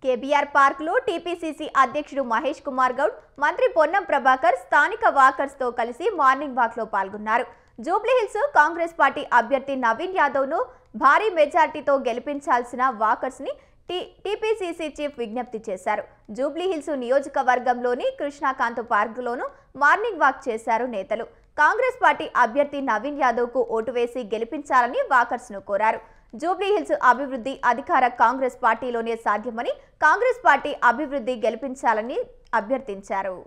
KBR park లో TPCC అధ్యక్షుడు మహేష్ కుమార్ గౌడ్, మంత్రి పొన్నం ప్రభాకర్ స్థానిక వాకర్స్ తో కలిసి మార్నింగ్ వాక్ లో పాల్గొన్నారు. జూబ్లీహిల్స్ కాంగ్రెస్ పార్టీ అభ్యర్థి నవీన్ యాదవ్ ను భారీ మెజార్టీతో గెలిపించాల్సిన వాకర్స్ ని టీపీసీసీ చీఫ్ విజ్ఞప్తి చేశారు. జూబ్లీహిల్స్ నియోజకవర్గంలోని కృష్ణాకాంత్ పార్క్ లోను మార్నింగ్ వాక్ చేశారు నేతలు. కాంగ్రెస్ పార్టీ అభ్యర్థి నవీన్ యాదవ్ కు ఓటు వేసి గెలిపించాలని వాకర్స్ ను కోరారు. జూబ్లీహిల్స్ అభివృద్ధి అధికార కాంగ్రెస్ పార్టీలోనే సాధ్యమని, కాంగ్రెస్ పార్టీ అభివృద్ధి గెలిపించాలని అభ్యర్థించారు.